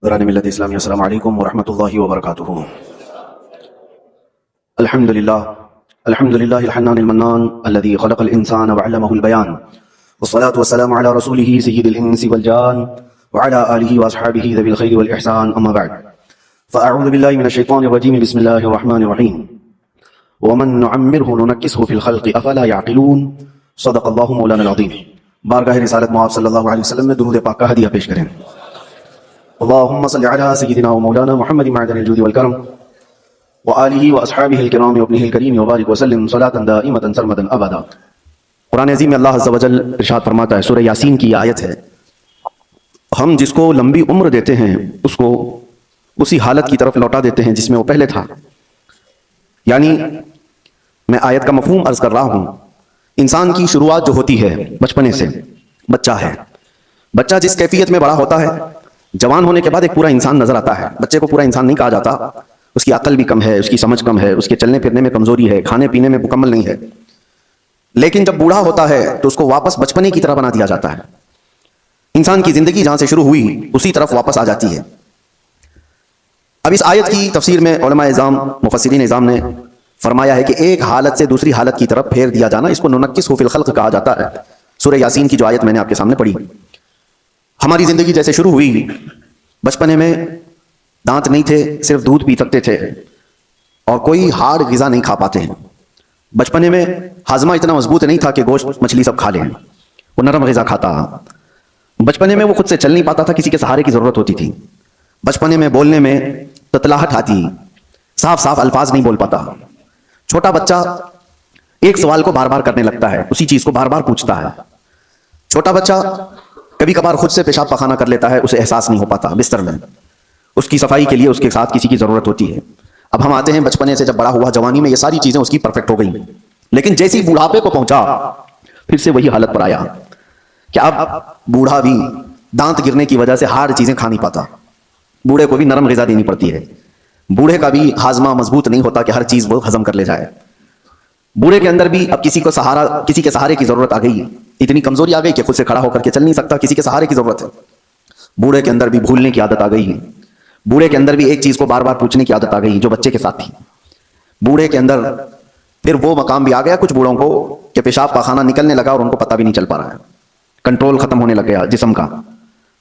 برادر ملت اسلامی، السلام علیکم ورحمۃ اللہ وبرکاتہ۔ الحمد للہ الحنان المنان الذي خلق الانسان وعلمه البيان، والصلاة والسلام على رسوله سيد الانس والجان وعلى آله واصحابه ذوي الخير والاحسان، اما بعد فاعوذ باللہ من الشیطان الرجیم، بسم اللہ الرحمن الرحیم۔ ومن نعمره ننکسه في الخلق افلا يعقلون، صدق اللہ مولانا العظیم۔ بارگاہ رسالت مآب صلی اللہ علیہ وسلم میں درود پاک کا ہدیہ پیش کریں۔ اللهم صل على سيدنا ومولانا محمد معدن الجود والكرم وآله وأصحابه الكرام وابنه الكريم وبارك وسلم صلاة دائمة سرمدا أبدا۔ قرآن عظیم میں اللہ عز و جل ارشاد فرماتا ہے، سورہ یاسین کی آیت ہے، ہم جس کو لمبی عمر دیتے ہیں اس کو اسی حالت کی طرف لوٹا دیتے ہیں جس میں وہ پہلے تھا۔ یعنی میں آیت کا مفہوم عرض کر رہا ہوں، انسان کی شروعات جو ہوتی ہے بچپنے سے، بچہ ہے، بچہ جس کیفیت میں بڑا ہوتا ہے، جوان ہونے کے بعد ایک پورا انسان نظر آتا ہے۔ بچے کو پورا انسان نہیں کہا جاتا، اس کی عقل بھی کم ہے، اس کی سمجھ کم ہے، اس کے چلنے پھرنے میں کمزوری ہے، کھانے پینے میں مکمل نہیں ہے، لیکن جب بوڑھا ہوتا ہے تو اس کو واپس بچپنے کی طرح بنا دیا جاتا ہے۔ انسان کی زندگی جہاں سے شروع ہوئی اسی طرف واپس آ جاتی ہے۔ اب اس آیت کی تفسیر میں علماء اعظام، مفسرین اعظام نے فرمایا ہے کہ ایک حالت سے دوسری حالت کی طرف پھیر دیا جانا، اس کو ننکسہ فی الخلق کہا جاتا ہے۔ سورہ یاسین کی جو آیت میں نے آپ کے سامنے پڑھی، ہماری زندگی جیسے شروع ہوئی، بچپنے میں دانت نہیں تھے، صرف دودھ پی سکتے تھے اور کوئی ہارڈ غذا نہیں کھا پاتے ہیں۔ بچپنے میں ہاضمہ اتنا مضبوط نہیں تھا کہ گوشت مچھلی سب کھا لیں، وہ نرم غذا کھاتا۔ بچپنے میں وہ خود سے چل نہیں پاتا تھا، کسی کے سہارے کی ضرورت ہوتی تھی۔ بچپنے میں بولنے میں تتلاہٹ آتی، صاف صاف الفاظ نہیں بول پاتا۔ چھوٹا بچہ ایک سوال کو بار بار کرنے لگتا ہے، اسی چیز کو بار بار پوچھتا ہے۔ چھوٹا بچہ کبھی کبھار خود سے پیشاب پخانہ کر لیتا ہے، اسے احساس نہیں ہو پاتا بستر میں، اس کی صفائی کے لیے اس کے ساتھ کسی کی ضرورت ہوتی ہے۔ اب ہم آتے ہیں بچپنے سے جب بڑا ہوا، جوانی میں یہ ساری چیزیں اس کی پرفیکٹ ہو گئی، لیکن جیسی بوڑھاپے کو پہنچا پھر سے وہی حالت پر آیا کہ اب بوڑھا بھی دانت گرنے کی وجہ سے ہارڈ چیزیں کھا نہیں پاتا، بوڑھے کو بھی نرم غذا دینی پڑتی ہے، بوڑھے کا بھی ہاضمہ مضبوط نہیں ہوتا کہ ہر چیز وہ ہضم کر لے جائے۔ بوڑھے کے اندر بھی اب کسی کے سہارے کی ضرورت آ گئی، اتنی کمزوری آ گئی کہ خود سے کھڑا ہو کر کے چل نہیں سکتا، کسی کے سہارے کی ضرورت ہے۔ بوڑھے کے اندر بھی بھولنے کی عادت آ گئی، بوڑھے کے اندر بھی ایک چیز کو بار بار پوچھنے کی عادت آ گئی جو بچے کے ساتھ تھی۔ بوڑھے کے اندر پھر وہ مقام بھی آ گیا کچھ بوڑھوں کو کہ پیشاب پاخانہ نکلنے لگا اور ان کو پتہ بھی نہیں چل پا رہا ہے، کنٹرول ختم ہونے لگ گیا جسم کا،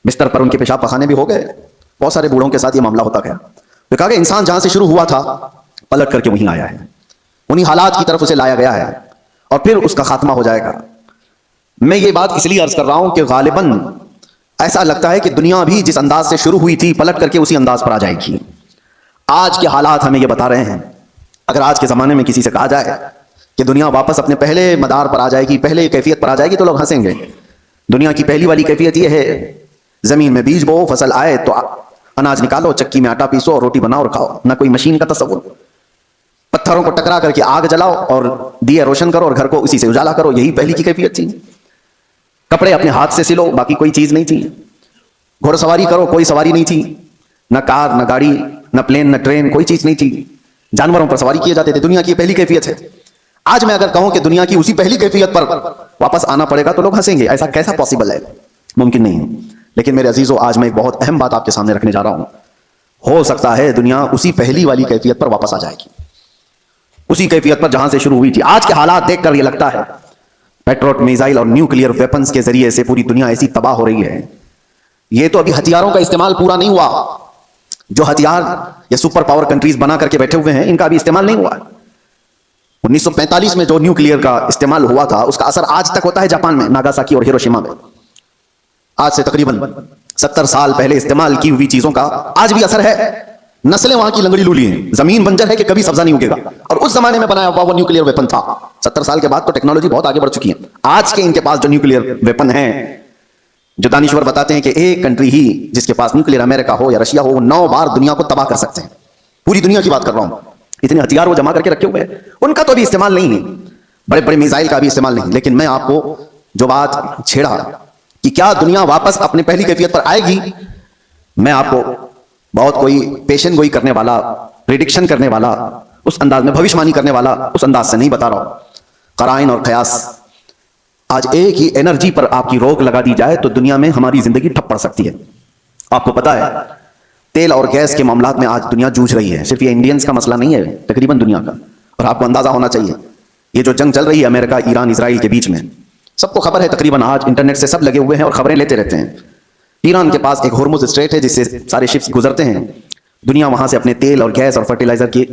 بستر پر ان کے پیشاب پاخانے بھی ہو گئے۔ بہت سارے بوڑھوں کے ساتھ یہ معاملہ ہوتا گیا۔ تو کہا کہ انسان جہاں سے شروع ہوا تھا پلٹ کر کے وہیں آیا ہے، انہیں حالات کی طرف اسے لایا گیا ہے اور پھر اس کا خاتمہ ہو جائے گا۔ میں یہ بات اس لیے عرض کر رہا ہوں کہ غالباً ایسا لگتا ہے کہ دنیا بھی جس انداز سے شروع ہوئی تھی پلٹ کر کے اسی انداز پر آ جائے گی۔ آج کے حالات ہمیں یہ بتا رہے ہیں۔ اگر آج کے زمانے میں کسی سے کہا جائے کہ دنیا واپس اپنے پہلے مدار پر آ جائے گی، پہلے کیفیت پر آ جائے گی، تو لوگ ہنسیں گے۔ دنیا کی پہلی والی کیفیت یہ ہے، زمین میں بیج بو، فصل آئے تو اناج نکالو، چکی میں آٹا پیسو اور روٹی بناؤ اور کھاؤ، نہ کوئی مشین کا تصور۔ پتھروں کو ٹکرا کر کے آگ جلاؤ اور دیے روشن کرو اور گھر کو اسی سے اجالا کرو، یہی پہلی کی کیفیت تھی۔ کپڑے اپنے ہاتھ سے سلو، باقی کوئی چیز نہیں تھی۔ گھوڑا سواری کرو، کوئی سواری نہیں تھی، نہ کار، نہ گاڑی، نہ پلین، نہ ٹرین، کوئی چیز نہیں تھی۔ جانوروں پر سواری کیے جاتے تھے۔ دنیا کی پہلی کیفیت ہے۔ آج میں اگر کہوں کہ دنیا کی اسی پہلی کیفیت پر واپس آنا پڑے گا تو لوگ ہنسیں گے، ایسا کیسا پاسبل ہے، ممکن نہیں ہے۔ لیکن میرے عزیزو، آج میں ایک بہت اہم بات آپ کے سامنے رکھنے جا رہا ہوں۔ ہو سکتا ہے دنیا اسی پہلی والی کیفیت پر واپس آ جائے گی، اسی کیفیت پر جہاں سے شروع ہوئی تھی۔ آج کے حالات دیکھ کر یہ لگتا ہے پیٹروٹ میزائل اور نیوکلیئر ویپنز کے ذریعے سے پوری دنیا ایسی تباہ ہو رہی ہے۔ یہ تو ابھی ہتھیاروں کا استعمال پورا نہیں ہوا، جو ہتھیار یا سپر پاور کنٹریز بنا کر کے بیٹھے ہوئے ہیں ان کا ابھی استعمال نہیں ہوا۔ 1945 میں جو نیوکلیئر کا استعمال ہوا تھا اس کا اثر آج تک ہوتا ہے جاپان میں، ناگاساکی اور ہیروشیما میں۔ آج سے تقریباً 70 سال پہلے استعمال کی ہوئی چیزوں کا آج بھی اثر ہے۔ نسلیں وہاں کی لنگڑی لولی ہیں، زمین بنجر ہے کہ کبھی سبزہ نہیں اگے گا، اور اس زمانے میں بنایا ہوا وہ نیوکلیئر ویپن تھا۔ 70 سال کے بعد تو ٹیکنالوجی بہت آگے بڑھ چکی ہے۔ آج کے ان کے پاس جو نیوکلیئر ویپن ہیں، جو دانشور بتاتے ہیں کہ ایک کنٹری ہی جس کے پاس نیوکلیئر، امریکہ ہو یا رشیا ہو، وہ 9 بار دنیا کو تباہ کر سکتے ہیں۔ پوری دنیا کی بات کر رہا ہوں، اتنے ہتھیار وہ جمع کر کے رکھے ہوئے ہیں۔ ان کا تو ابھی استعمال نہیں ہے، بڑے بڑے میزائل کا بھی استعمال نہیں۔ لیکن میں آپ کو جو بات چھیڑا کہ کیا دنیا واپس اپنے پہلی کیفیت پر آئے گی، میں آپ کو بہت کوئی پیشن گوئی کرنے والا، پریڈکشن کرنے والا، اس انداز میں بھوشوانی کرنے والا اس انداز سے نہیں بتا رہا ہوں۔ قرائن اور قیاس، آج ایک ہی انرجی پر آپ کی روک لگا دی جائے تو دنیا میں ہماری زندگی ٹھپ پڑ سکتی ہے۔ آپ کو پتا ہے تیل اور گیس کے معاملات میں آج دنیا جوجھ رہی ہے. صرف یہ انڈینز کا مسئلہ نہیں ہے، تقریباً دنیا کا. اور آپ کو اندازہ ہونا چاہیے یہ جو جنگ چل رہی ہے امریکہ ایران اسرائیل کے بیچ میں، سب کو خبر ہے تقریباً. آج انٹرنیٹ سے سب لگے ہوئے ہیں اور خبریں لیتے رہتے ہیں. ایران کے پاس ایک ہرمز اسٹریٹ ہے جس سے سارے شپس گزرتے ہیں. دنیا وہاں سے اپنے تیل اور گیس اور فرٹیلائزر کی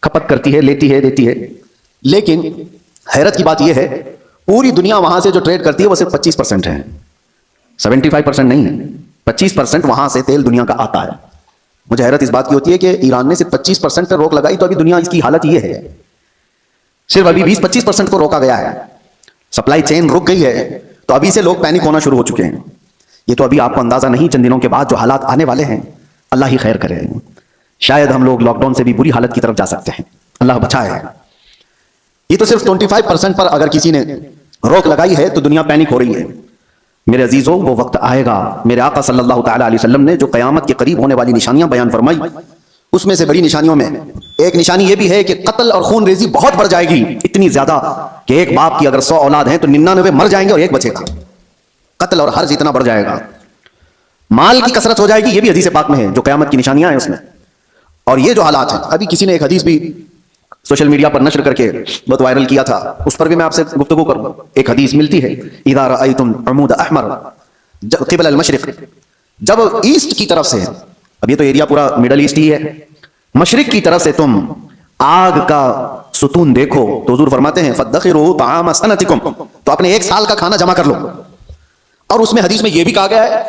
کھپت کرتی ہے، لیتی ہے، دیتی ہے. لیکن حیرت کی بات یہ ہے پوری دنیا وہاں سے جو ٹریڈ کرتی ہے وہ صرف 25% ہے، 75% نہیں ہے. 25% وہاں سے تیل دنیا کا آتا ہے. مجھے حیرت اس بات کی ہوتی ہے کہ ایران نے صرف 25% پر روک لگائی تو ابھی دنیا اس کی حالت یہ ہے. صرف ابھی 20-25% کو روکا گیا ہے، سپلائی چین رک گئی ہے تو ابھی سے لوگ پینک ہونا شروع ہو چکے ہیں. یہ تو ابھی آپ کو اندازہ نہیں چند دنوں کے بعد جو حالات آنے والے ہیں، اللہ ہی خیر کرے. شاید ہم لوگ لاک ڈاؤن سے بھی بری حالت کی طرف جا سکتے ہیں، اللہ بچائے. یہ تو صرف 25% پر اگر کسی نے روک لگائی ہے تو دنیا پینک ہو رہی ہے. میرے عزیزوں، وہ وقت آئے گا، میرے آقا صلی اللہ تعالی علیہ وسلم نے جو قیامت کے قریب ہونے والی نشانیاں بیان فرمائی، اس میں سے بڑی نشانیوں میں ایک نشانی یہ بھی ہے کہ قتل اور خون ریزی بہت بڑھ جائے گی. اتنی زیادہ کہ ایک باپ کی اگر 100 اولاد ہیں تو 99 مر جائیں گے اور ایک بچے گا. قتل اور حرج اتنا بڑھ جائے گا. مال کی کثرت ہو جائے گی، یہ بھی حدیث پاک میں ہے جو قیامت کی نشانیاں ہیں اس میں. اور یہ جو حالات ہیں، ابھی کسی نے ایک حدیث بھی سوشل میڈیا پر نشر کر کے بہت وائرل کیا تھا، اس پر بھی میں آپ سے گفتگو کروں. ایک حدیث ملتی ہے، اذا رأيتم عمود احمر قبل المشرق، جب ایسٹ کی طرف سے، اب یہ تو ایریا پورا مڈل ایسٹ ہی ہے، مشرق کی طرف سے تم آگ کا ستون دیکھو تو حضور فرماتے ہیں فادخروا طعام سنتکم، تو اپنے ایک سال کا کھانا جمع کر لو. اور اس میں حدیث میں یہ بھی کہا گیا ہے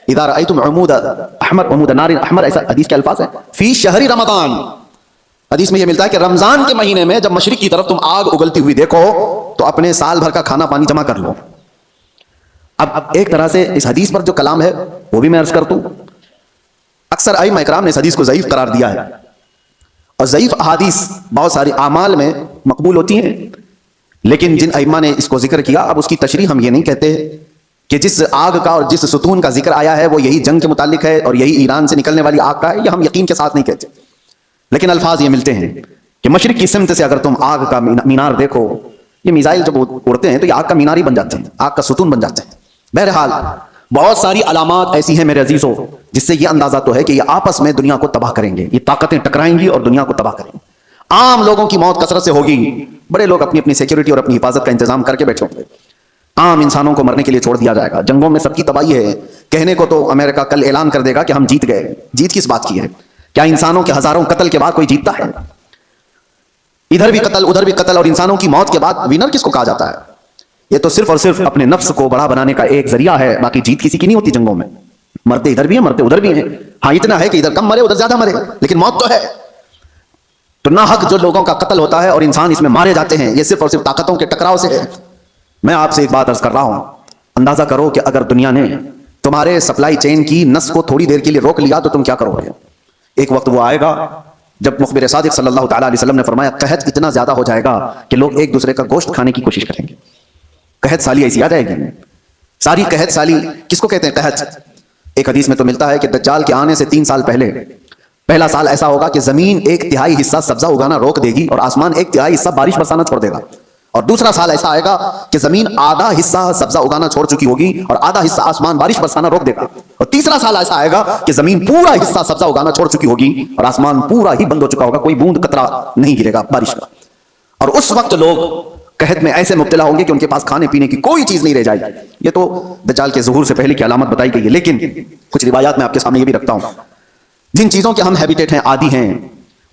اذا رأيتم عمود احمر عمود نار احمر، ایسا حدیث کے الفاظ ہیں، فی شہر رمضان. حدیث میں یہ ملتا ہے کہ رمضان کے مہینے میں جب مشرق کی طرف تم آگ اگلتی ہوئی دیکھو تو اپنے سال بھر کا کھانا پانی جمع کر لو. اب ایک طرح سے اس حدیث پر جو کلام ہے وہ بھی میں عرض کرتا ہوں. اکثر ائمہ اکرام نے اس حدیث کو ضعیف قرار دیا ہے، اور ضعیف احادیث بہت ساری اعمال میں مقبول ہوتی ہیں. لیکن جن ائمہ نے اس کو ذکر کیا، اب اس کی تشریح ہم یہ نہیں کہتے کہ جس آگ کا اور جس ستون کا ذکر آیا ہے وہ یہی جنگ کے متعلق ہے اور یہی ایران سے نکلنے والی آگ کا ہے، یہ ہم یقین کے ساتھ نہیں کہتے. لیکن الفاظ یہ ملتے ہیں کہ مشرق کی سمت سے اگر تم آگ کا مینار دیکھو، یہ میزائل جب اڑتے ہیں تو یہ آگ کا مینار ہی بن جاتے ہیں، آگ کا ستون بن جاتے ہیں. بہرحال بہت ساری علامات ایسی ہیں میرے عزیزوں جس سے یہ اندازہ تو ہے کہ یہ آپس میں دنیا کو تباہ کریں گے، یہ طاقتیں ٹکرائیں گی اور دنیا کو تباہ کریں گی. عام لوگوں کی موت کثرت سے ہوگی، بڑے لوگ اپنی اپنی سیکیورٹی اور اپنی حفاظت کا انتظام کر کے بیٹھے ہوں گے. عام انسانوں کو مرنے کے لیے چھوڑ دیا جائے گا. جنگوں میں سب کی تباہی ہے. کہنے کو تو امریکہ کل اعلان کر دے گا کہ ہم جیت گئے. جیت کس بات کی ہے؟ کیا انسانوں کے ہزاروں قتل کے بعد کوئی جیتتا ہے؟ ادھر بھی قتل ادھر بھی قتل، اور انسانوں کی موت کے بعد ونر کس کو کہا جاتا ہے؟ یہ تو صرف اور صرف اپنے نفس کو بڑا بنانے کا ایک ذریعہ ہے، باقی جیت کسی کی نہیں ہوتی. جنگوں میں مرتے ادھر بھی ہیں مرتے ادھر بھی ہیں. ہاں اتنا ہے کہ ادھر کم مرے ادھر زیادہ مرے، لیکن موت تو ہے. تو ناحق جو لوگوں کا قتل ہوتا ہے اور انسان اس میں مارے جاتے ہیں، یہ صرف اور صرف طاقتوں کے ٹکراؤ سے ہے. میں آپ سے ایک بات عرض کر رہا ہوں، اندازہ کرو کہ اگر دنیا نے تمہارے سپلائی چین کی نس کو تھوڑی دیر کے لیے روک لیا تو تم کیا کرو گے؟ ایک وقت وہ آئے گا جب مخبر صادق صلی اللہ تعالی علیہ وسلم نے فرمایا قحط اتنا زیادہ ہو جائے گا کہ لوگ ایک دوسرے کا گوشت کھانے کی کوشش کریں گے. قحط سالی ایسی آ جائے گی. ساری قحط سالی کس کو کہتے ہیں؟ قحط. ایک حدیث میں تو ملتا ہے کہ دجال کے آنے سے 3 سال پہلے پہلا سال ایسا ہوگا کہ زمین 1/3 حصہ سبزہ اگانا روک دے گی اور آسمان 1/3 حصہ بارش برسانا چھوڑ دے گا. اور دوسرا سال ایسا آئے گا کہ زمین آدھا حصہ سبزہ اگانا چھوڑ چکی ہوگی اور آدھا حصہ آسمان بارش برسانا روک دے گا. اور تیسرا سال ایسا آئے گا کہ زمین پورا حصہ سبزہ اگانا چھوڑ چکی ہوگی اور آسمان پورا ہی بند ہو چکا ہوگا، کوئی بوند قطرہ نہیں گرے گا بارش کا. اور اس وقت لوگ قحط میں ایسے مبتلا ہوں گے کہ ان کے پاس کھانے پینے کی کوئی چیز نہیں رہ جائے گی. یہ تو دجال کے ظہور سے پہلے کی علامت بتائی گئی ہے. لیکن کچھ روایات میں آپ کے سامنے یہ بھی رکھتا ہوں، جن چیزوں کے ہم ہیبیٹیٹ ہیں، عادی ہیں،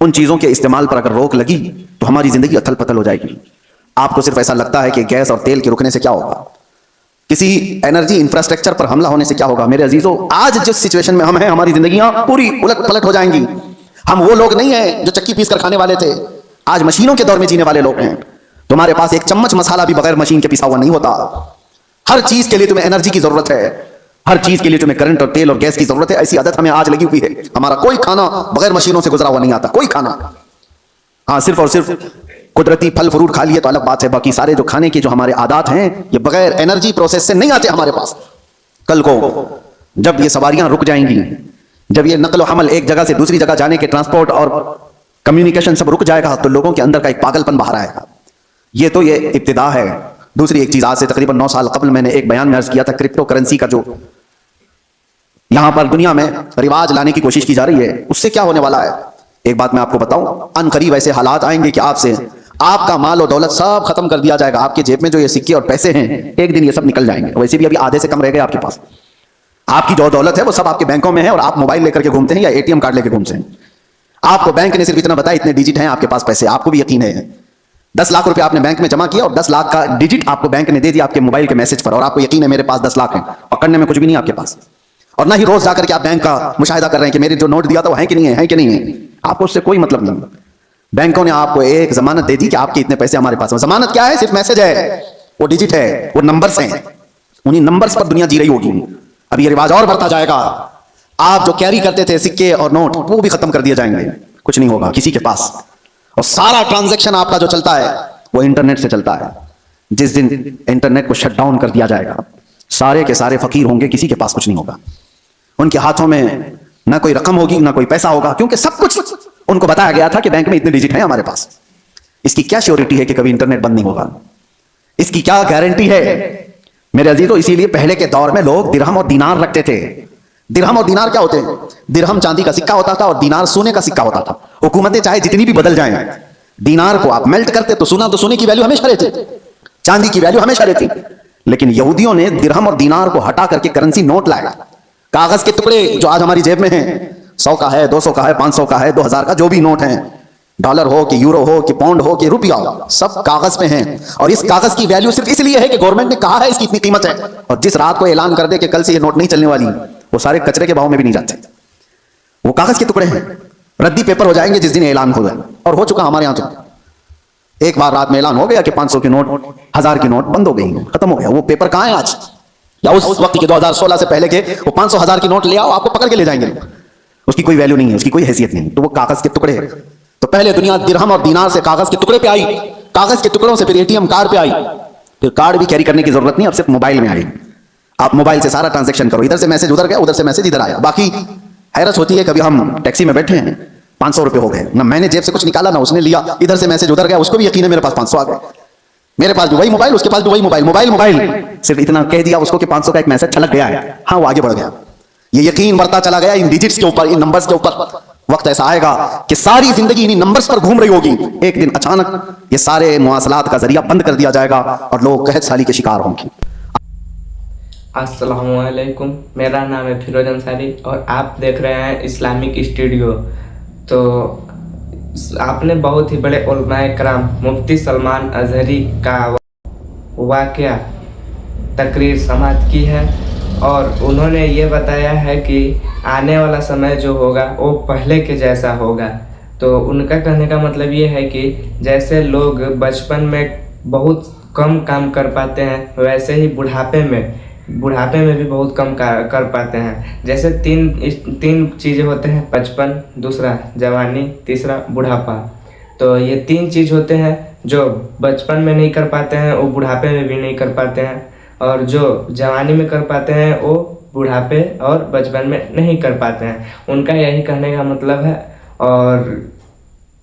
ان چیزوں کے استعمال پر اگر روک لگی تو ہماری زندگی اتھل پتھل ہو جائے گی. آپ کو صرف ایسا لگتا ہے کہ گیس اور تیل کے رکنے سے کیا ہوگا، کسی انرجی انفراسٹرکچر پر حملہ ہونے سے کیا ہوگا؟ میرے عزیزوں، آج جس سچویشن میں ہم ہیں ہماری زندگیاں پوری الٹ پلٹ ہو جائیں گی. ہم وہ لوگ نہیں ہیں جو چکی پیس کر کھانے والے تھے، آج مشینوں کے دور میں جینے والے لوگ ہیں. تمہارے پاس ایک چمچ مسالہ بھی بغیر مشین کے پیسا ہوا نہیں ہوتا. ہر چیز کے لیے تمہیں انرجی کی ضرورت ہے، ہر چیز کے لیے تمہیں کرنٹ اور تیل اور گیس کی ضرورت ہے. ایسی عادت ہمیں آج لگی ہوئی ہے. ہمارا کوئی کھانا بغیر مشینوں سے گزرا ہوا نہیں آتا، کوئی کھانا. ہاں صرف اور صرف قدرتی پھل فروٹ کھا لیے تو الگ بات ہے، باقی سارے جو کھانے کے جو ہمارے عادات ہیں یہ بغیر انرجی پروسیس سے نہیں آتے ہمارے پاس. کل کو جب یہ سواریاں رک جائیں گی، جب یہ نقل و حمل ایک جگہ سے دوسری جگہ جانے کے ٹرانسپورٹ اور کمیونیکیشن سب رک جائے گا تو لوگوں کے اندر کا ایک پاگل پن باہر آئے گا. یہ تو یہ ابتدا ہے. دوسری ایک چیز، آج سے تقریباً 9 سال قبل میں نے ایک بیان میں عرض کیا تھا، کرپٹو کرنسی کا جو یہاں پر دنیا میں رواج لانے کی کوشش کی جا رہی ہے، اس سے کیا ہونے والا ہے؟ ایک بات میں آپ کو بتاؤں، ان قریب ایسے حالات آئیں گے کہ آپ کا مال و دولت سب ختم کر دیا جائے گا. آپ کی جیب میں جو یہ سکے اور پیسے ہیں ایک دن یہ سب نکل جائیں گے. ویسے بھی ابھی آدھے سے کم رہ گئے آپ کے پاس. آپ کی جو دولت ہے وہ سب آپ کے بینکوں میں ہے، اور آپ موبائل لے کر کے گھومتے ہیں یا اے ٹی ایم کارڈ لے کے گھومتے ہیں. آپ کو بینک نے صرف اتنا بتایا اتنے ڈیجٹ ہیں آپ کے پاس پیسے. آپ کو بھی یقین ہے 10 لاکھ روپے آپ نے بینک میں جمع کیا اور 10 لاکھ کا ڈیجٹ آپ کو بینک نے دے دیا آپ کے موبائل کے میسج پر، اور آپ کو یقین ہے میرے پاس 10 لاکھ ہیں. پکڑنے میں کچھ بھی نہیں آپ کے پاس، اور نہ ہی روز جا کر کے آپ بینک کا مشاہدہ کر رہے ہیں کہ میرے جو نوٹ دیا تھا وہ ہیں کہ نہیں ہے، ہیں کہ نہیں ہے. آپ کو اس سے کوئی مطلب نہیں. بینکوں نے آپ کو ایک ضمانت دے دی کہ آپ کے اتنے پیسے ہمارے پاس ہیں. ضمانت کیا ہے؟ صرف میسج ہے، وہ ڈیجٹ ہے، وہ نمبرز ہیں. انہی نمبرز پر دنیا جی رہی ہوگی. اب یہ رواج اور بڑھتا جائے گا. آپ جو کیری کرتے تھے سکے اور نوٹ وہ بھی ختم کر دیے جائیں گے. کچھ نہیں ہوگا کسی کے پاس، اور سارا ٹرانزیکشن آپ کا جو چلتا ہے وہ انٹرنیٹ سے چلتا ہے. جس دن انٹرنیٹ کو شٹ ڈاؤن کر دیا جائے گا سارے کے سارے فقیر ہوں گے، کسی کے پاس کچھ نہیں ہوگا. ان کے ہاتھوں میں نہ کوئی رقم ہوگی نہ کوئی پیسہ ہوگا، کیونکہ سب کچھ ان کو بتایا گیا تھا کہ بینک میں اتنے ڈیجٹ ہیں ہمارے پاس. اس کی کیا شیورٹی ہے کہ کبھی انٹرنیٹ بند نہیں ہوگا؟ اس کی کیا گارنٹی ہے میرے عزیزو؟ اسی لیے پہلے کے دور میں لوگ درہم اور دینار رکھتے تھے. درہم اور دینار کیا ہوتے ہیں؟ درہم چاندی کا سکہ ہوتا تھا اور دینار سونے کا سکہ ہوتا تھا. حکومتیں چاہے جتنی بھی بدل جائیں، دینار کو آپ میلٹ کرتے تو سونے کی ویلیو ہمیشہ رہتی، چاندی کی ویلیو ہمیشہ رہتی. لیکن یہودیوں نے درہم اور دینار کو ہٹا کر کے کرنسی نوٹ لایا. کاغذ کے ٹکڑے جو آج ہماری جیب میں ہیں، 100 کا ہے، 200 کا ہے، 500 کا ہے، 2000 کا جو بھی نوٹ ہیں، ڈالر ہو کہ یورو ہو کہ پاؤنڈ ہو کہ روپیہ ہو، سب کاغذ پہ ہیں. اور اس کاغذ کی ویلیو صرف اس لیے ہے کہ گورنمنٹ نے کہا ہے اس کی اتنی قیمت ہے، اور جس رات کو اعلان کر دے کہ کل سے یہ نوٹ نہیں چلنے والی، وہ سارے کچرے کے بھاؤ میں بھی نہیں جاتے. وہ کاغذ کے ٹکڑے ہیں، ردی پیپر ہو جائیں گے جس دن اعلان ہو جائے. اور ہو چکا ہمارے یہاں تو ایک بار رات میں اعلان ہو گیا کہ 500 کے نوٹ، 1000 کے نوٹ بند ہو گئی، ختم ہو گیا. وہ پیپر کہاں ہے آج؟ یا اس وقت کے 2016 سے پہلے کے وہ 500 1000 کی نوٹ لے آؤ، آپ کو پکڑ کے لے جائیں گے. اس کی کوئی ویلیو نہیں ہے، اس کی کوئی حیثیت نہیں. تو وہ کاغذ کے ٹکڑے. تو پہلے دنیا درہم اور دینار سے کاغذ کے ٹکڑے پہ آئی، کاغذ کے ٹکڑوں سے پھر اے ٹی ایم کارڈ پہ آئی، پھر کارڈ بھی کیری کرنے کی ضرورت نہیں، اب صرف موبائل میں آئی. آپ موبائل سے سارا ٹرانزیکشن کرو، ادھر سے میسج ادھر گیا، ادھر سے میسج ادھر آیا. باقی حیرت ہوتی ہے کبھی ہم ٹیکسی میں بیٹھے ہیں 500 روپے ہو گئے، نہ میں نے جیب سے کچھ نکالا نہ اس نے لیا، ادھر سے میسج ادھر گیا، اس کو بھی یقین ہے میرے پاس 500 آ گئے. میرے پاس بھی وہی موبائل، اس کے پاس بھی وہی موبائل، موبائل صرف اتنا کہہ دیا اس کو کہ 500 کا ایک میسج چھلک گیا ہے. ہاں وہ آگے بڑھ گیا. یہ یقین بڑھتا چلا گیا ان ڈیجٹس کے اوپر، ان نمبرز کے اوپر. وقت ایسا آئے گا کہ ساری زندگی انہی نمبرز پر گھوم رہی ہوگی. ایک دن اچانک یہ سارے مواصلات کا ذریعہ بند کر دیا جائے گا اور لوگ قحط سالی کے شکار ہوں گے. السلام علیکم، میرا نام ہے فیروز انصاری اور آپ دیکھ رہے ہیں اسلامک اسٹوڈیو. تو آپ نے بہت ہی بڑے علماء کرام مفتی سلمان اظہری کا واقعہ تقریر سماعت کی ہے، اور انہوں نے یہ بتایا ہے کہ آنے والا سمے جو ہوگا وہ پہلے کے جیسا ہوگا. تو ان کا کہنے کا مطلب یہ ہے کہ جیسے لوگ بچپن میں بہت کم کام کر پاتے ہیں، ویسے ہی بڑھاپے میں بھی بہت کم کر پاتے ہیں. جیسے تین چیزیں ہوتے ہیں، بچپن، دوسرا جوانی، تیسرا بڑھاپا. تو یہ 3 چیز ہوتے ہیں جو بچپن میں نہیں کر پاتے ہیں وہ بڑھاپے میں بھی نہیں کر پاتے ہیں، اور جو جوانی میں کر پاتے ہیں وہ بڑھاپے اور بچپن میں نہیں کر پاتے ہیں. ان کا یہی کہنے کا مطلب ہے. اور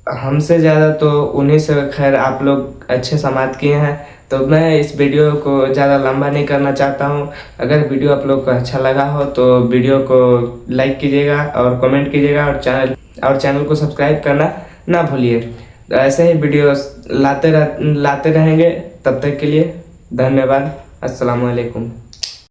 ہم سے زیادہ تو انہی سے خیر آپ لوگ اچھے سماعت کیے ہیں. تو میں اس ویڈیو کو زیادہ لمبا نہیں کرنا چاہتا ہوں. اگر ویڈیو آپ لوگ کو اچھا لگا ہو تو ویڈیو کو لائک کیجیے گا اور کمنٹ کیجیے گا، اور چینل کو سبسکرائب کرنا نہ بھولیے. ایسے ہی ویڈیوز لاتے رہیں گے. تب تک کے لیے دھنیہ واد. السلام علیکم.